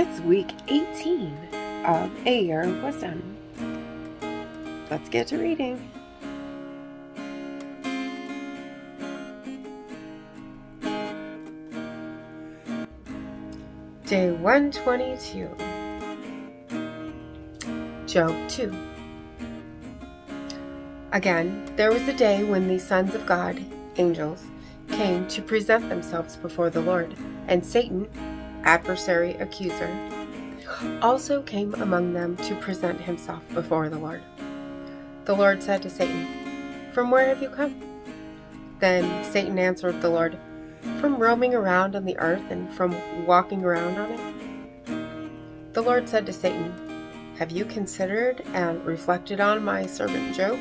It's week 18 of A Year of Wisdom. Let's get to reading. Day 122. Job 2. Again, there was a day when the sons of God, angels, came to present themselves before the Lord, and Satan, adversary, accuser, also came among them to present himself before the Lord. The Lord said to Satan, "From where have you come?" Then Satan answered the Lord, "From roaming around on the earth and from walking around on it." The Lord said to Satan, "Have you considered and reflected on my servant Job?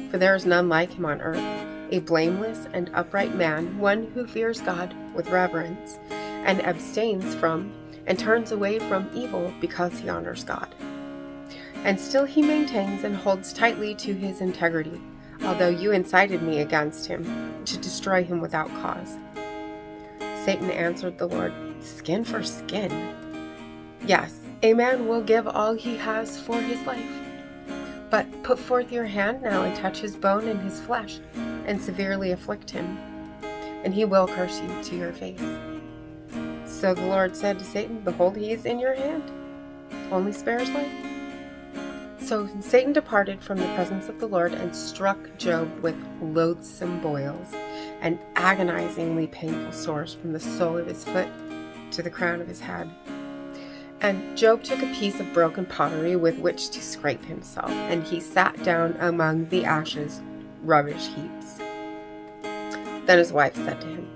For there is none like him on earth, a blameless and upright man, one who fears God with reverence, and abstains from and turns away from evil because he honors God. And still he maintains and holds tightly to his integrity, although you incited me against him to destroy him without cause." Satan answered the Lord, "Skin for skin. Yes, a man will give all he has for his life. But put forth your hand now and touch his bone and his flesh, and severely afflict him, and he will curse you to your face." So the Lord said to Satan, "Behold, he is in your hand. Only spare his life." So Satan departed from the presence of the Lord and struck Job with loathsome boils and agonizingly painful sores from the sole of his foot to the crown of his head. And Job took a piece of broken pottery with which to scrape himself, and he sat down among the ashes, rubbish heaps. Then his wife said to him,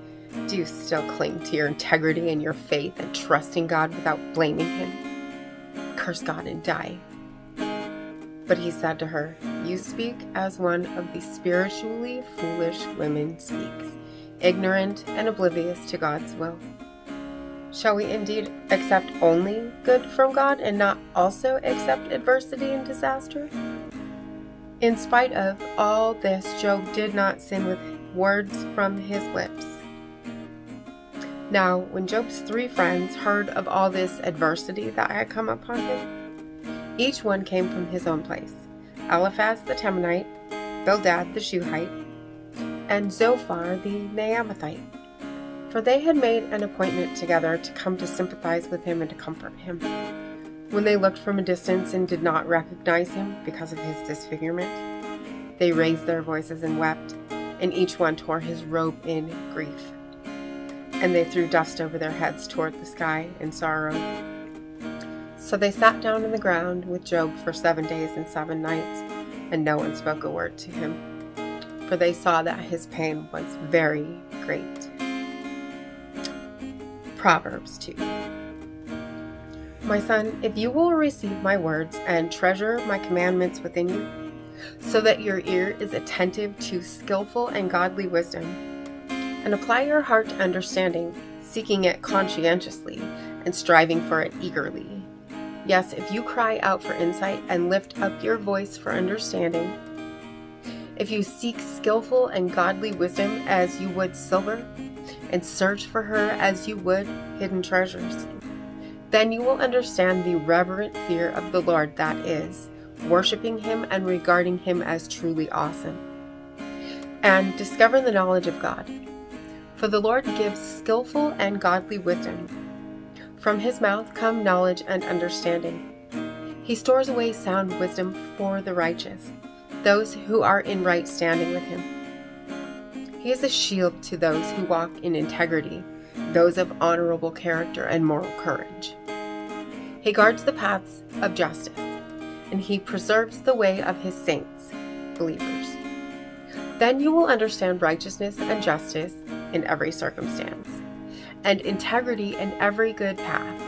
"Do you still cling to your integrity and your faith and trust in God without blaming him? Curse God and die." But he said to her, "You speak as one of the spiritually foolish women speaks, ignorant and oblivious to God's will. Shall we indeed accept only good from God and not also accept adversity and disaster?" In spite of all this, Job did not sin with words from his lips. Now, when Job's 3 friends heard of all this adversity that had come upon him, each one came from his own place: Eliphaz the Temanite, Bildad the Shuhite, and Zophar the Naamathite. For they had made an appointment together to come to sympathize with him and to comfort him. When they looked from a distance and did not recognize him because of his disfigurement, they raised their voices and wept, and each one tore his robe in grief. And they threw dust over their heads toward the sky in sorrow. So they sat down on the ground with Job for 7 days and 7 nights, and no one spoke a word to him, for they saw that his pain was very great. Proverbs 2. My son, if you will receive my words and treasure my commandments within you, so that your ear is attentive to skillful and godly wisdom, and apply your heart to understanding, seeking it conscientiously and striving for it eagerly. Yes, if you cry out for insight and lift up your voice for understanding, if you seek skillful and godly wisdom as you would silver, and search for her as you would hidden treasures, then you will understand the reverent fear of the Lord, that is, worshiping him and regarding him as truly awesome, and discover the knowledge of God. For the Lord gives skillful and godly wisdom. From his mouth come knowledge and understanding. He stores away sound wisdom for the righteous, those who are in right standing with him. He is a shield to those who walk in integrity, those of honorable character and moral courage. He guards the paths of justice, and he preserves the way of his saints, believers. Then you will understand righteousness and justice in every circumstance, and integrity in every good path.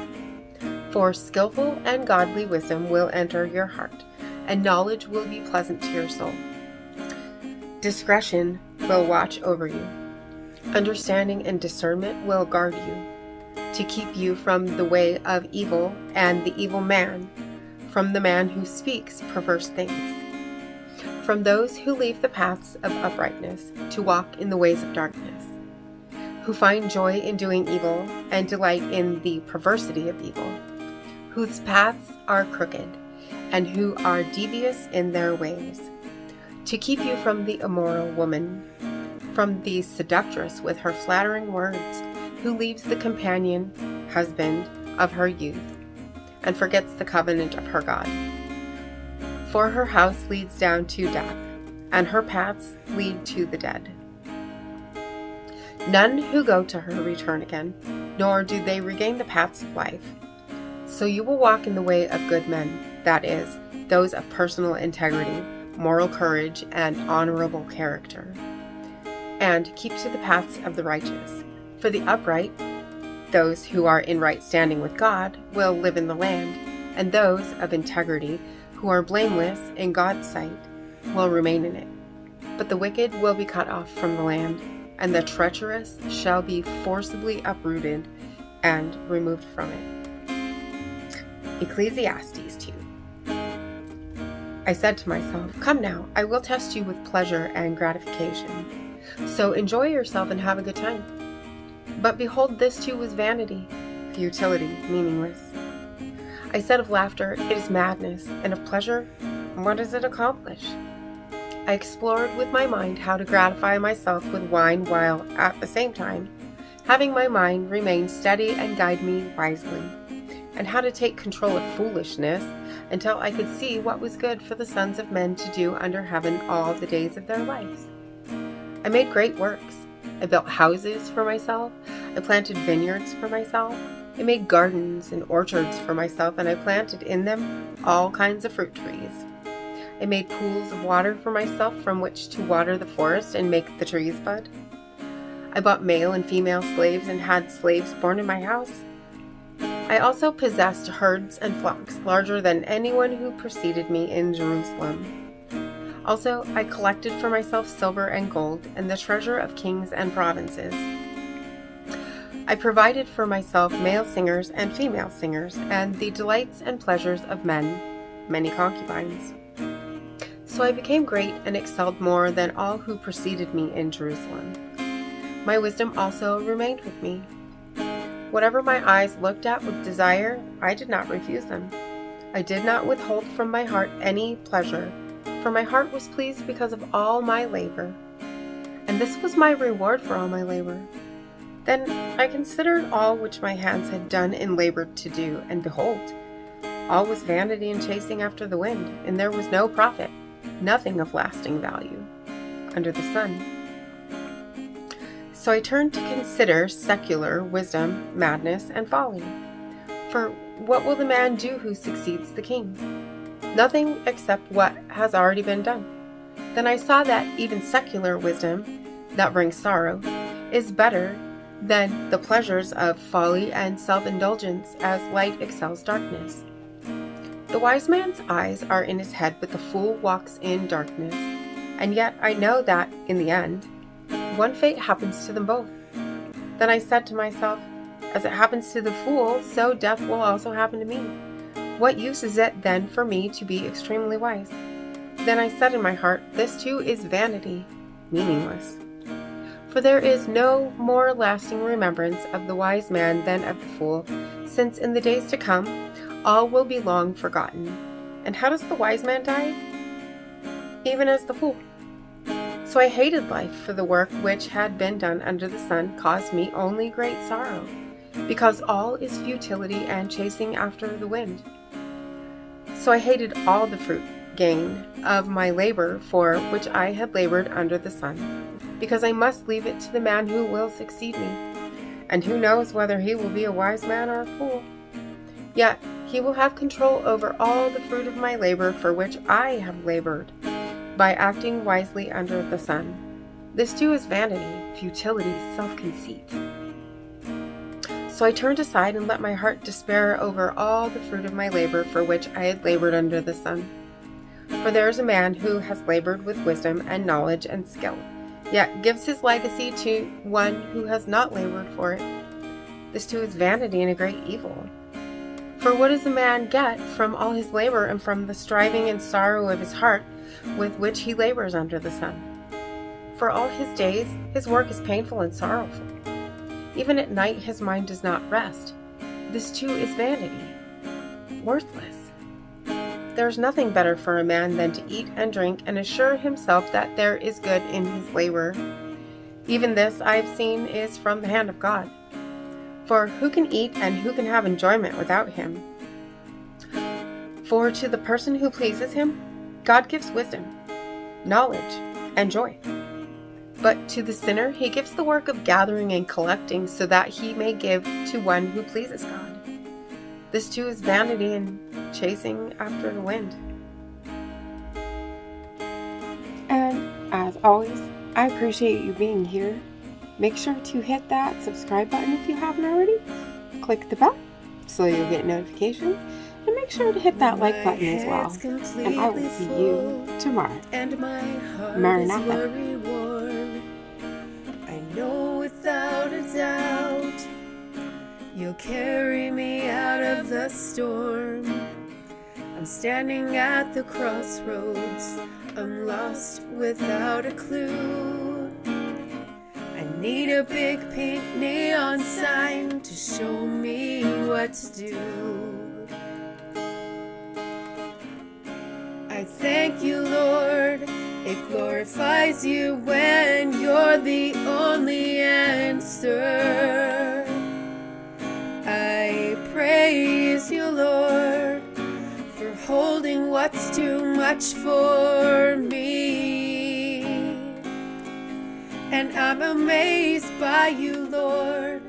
For skillful and godly wisdom will enter your heart, and knowledge will be pleasant to your soul. Discretion will watch over you. Understanding and discernment will guard you, to keep you from the way of evil and the evil man, from the man who speaks perverse things, from those who leave the paths of uprightness to walk in the ways of darkness, who find joy in doing evil and delight in the perversity of evil, whose paths are crooked, and who are devious in their ways, to keep you from the immoral woman, from the seductress with her flattering words, who leaves the companion, husband of her youth, and forgets the covenant of her God. For her house leads down to death, and her paths lead to the dead. None who go to her return again, nor do they regain the paths of life. So you will walk in the way of good men, that is, those of personal integrity, moral courage, and honorable character, and keep to the paths of the righteous. For the upright, those who are in right standing with God, will live in the land, and those of integrity, who are blameless in God's sight, will remain in it. But the wicked will be cut off from the land, and the treacherous shall be forcibly uprooted and removed from it. Ecclesiastes 2. I said to myself, "Come now, I will test you with pleasure and gratification. So enjoy yourself and have a good time." But behold, this too was vanity, futility, meaningless. I said of laughter, "It is madness," and of pleasure, "What does it accomplish?" I explored with my mind how to gratify myself with wine while, at the same time, having my mind remain steady and guide me wisely, and how to take control of foolishness until I could see what was good for the sons of men to do under heaven all the days of their lives. I made great works. I built houses for myself. I planted vineyards for myself. I made gardens and orchards for myself, and I planted in them all kinds of fruit trees. I made pools of water for myself from which to water the forest and make the trees bud. I bought male and female slaves and had slaves born in my house. I also possessed herds and flocks larger than anyone who preceded me in Jerusalem. Also, I collected for myself silver and gold and the treasure of kings and provinces. I provided for myself male singers and female singers, and the delights and pleasures of men, many concubines. So I became great and excelled more than all who preceded me in Jerusalem. My wisdom also remained with me. Whatever my eyes looked at with desire, I did not refuse them. I did not withhold from my heart any pleasure, for my heart was pleased because of all my labor. And this was my reward for all my labor. Then I considered all which my hands had done and labored to do, and behold, all was vanity and chasing after the wind, and there was no profit, nothing of lasting value, under the sun. So I turned to consider secular wisdom, madness, and folly. For what will the man do who succeeds the king? Nothing except what has already been done. Then I saw that even secular wisdom, that brings sorrow, is better than the pleasures of folly and self-indulgence, as light excels darkness. The wise man's eyes are in his head, but the fool walks in darkness. And yet I know that, in the end, one fate happens to them both. Then I said to myself, as it happens to the fool, so death will also happen to me. What use is it then for me to be extremely wise? Then I said in my heart, this too is vanity, meaningless. For there is no more lasting remembrance of the wise man than of the fool, since in the days to come all will be long forgotten. And how does the wise man die? Even as the fool. So I hated life, for the work which had been done under the sun caused me only great sorrow, because all is futility and chasing after the wind. So I hated all the fruit gain of my labor for which I had labored under the sun, because I must leave it to the man who will succeed me, and who knows whether he will be a wise man or a fool. Yet he will have control over all the fruit of my labor for which I have labored, by acting wisely under the sun. This too is vanity, futility, self-conceit. So I turned aside and let my heart despair over all the fruit of my labor for which I had labored under the sun. For there is a man who has labored with wisdom and knowledge and skill, yet gives his legacy to one who has not labored for it. This too is vanity and a great evil. For what does a man get from all his labor and from the striving and sorrow of his heart with which he labors under the sun? For all his days, his work is painful and sorrowful. Even at night his mind does not rest. This too is vanity, worthless. There is nothing better for a man than to eat and drink and assure himself that there is good in his labor. Even this I have seen is from the hand of God. For who can eat and who can have enjoyment without him? For to the person who pleases him, God gives wisdom, knowledge, and joy. But to the sinner he gives the work of gathering and collecting so that he may give to one who pleases God. This too is vanity and chasing after the wind. And as always, I appreciate you being here. Make sure to hit that subscribe button if you haven't already. Click the bell so you'll get notifications. And make sure to hit that like button as well. And I will see you tomorrow. And my heart Maranatha. is very warm. I know without a doubt you'll carry me out of the storm. I'm standing at the crossroads. I'm lost without a clue. I need a big pink neon sign to show me what to do. I thank you, Lord. It glorifies you when you're the only answer. I praise you, Lord, for holding what's too much for me. And I'm amazed by you, Lord,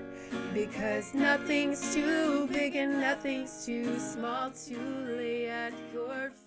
because nothing's too big and nothing's too small to lay at your feet.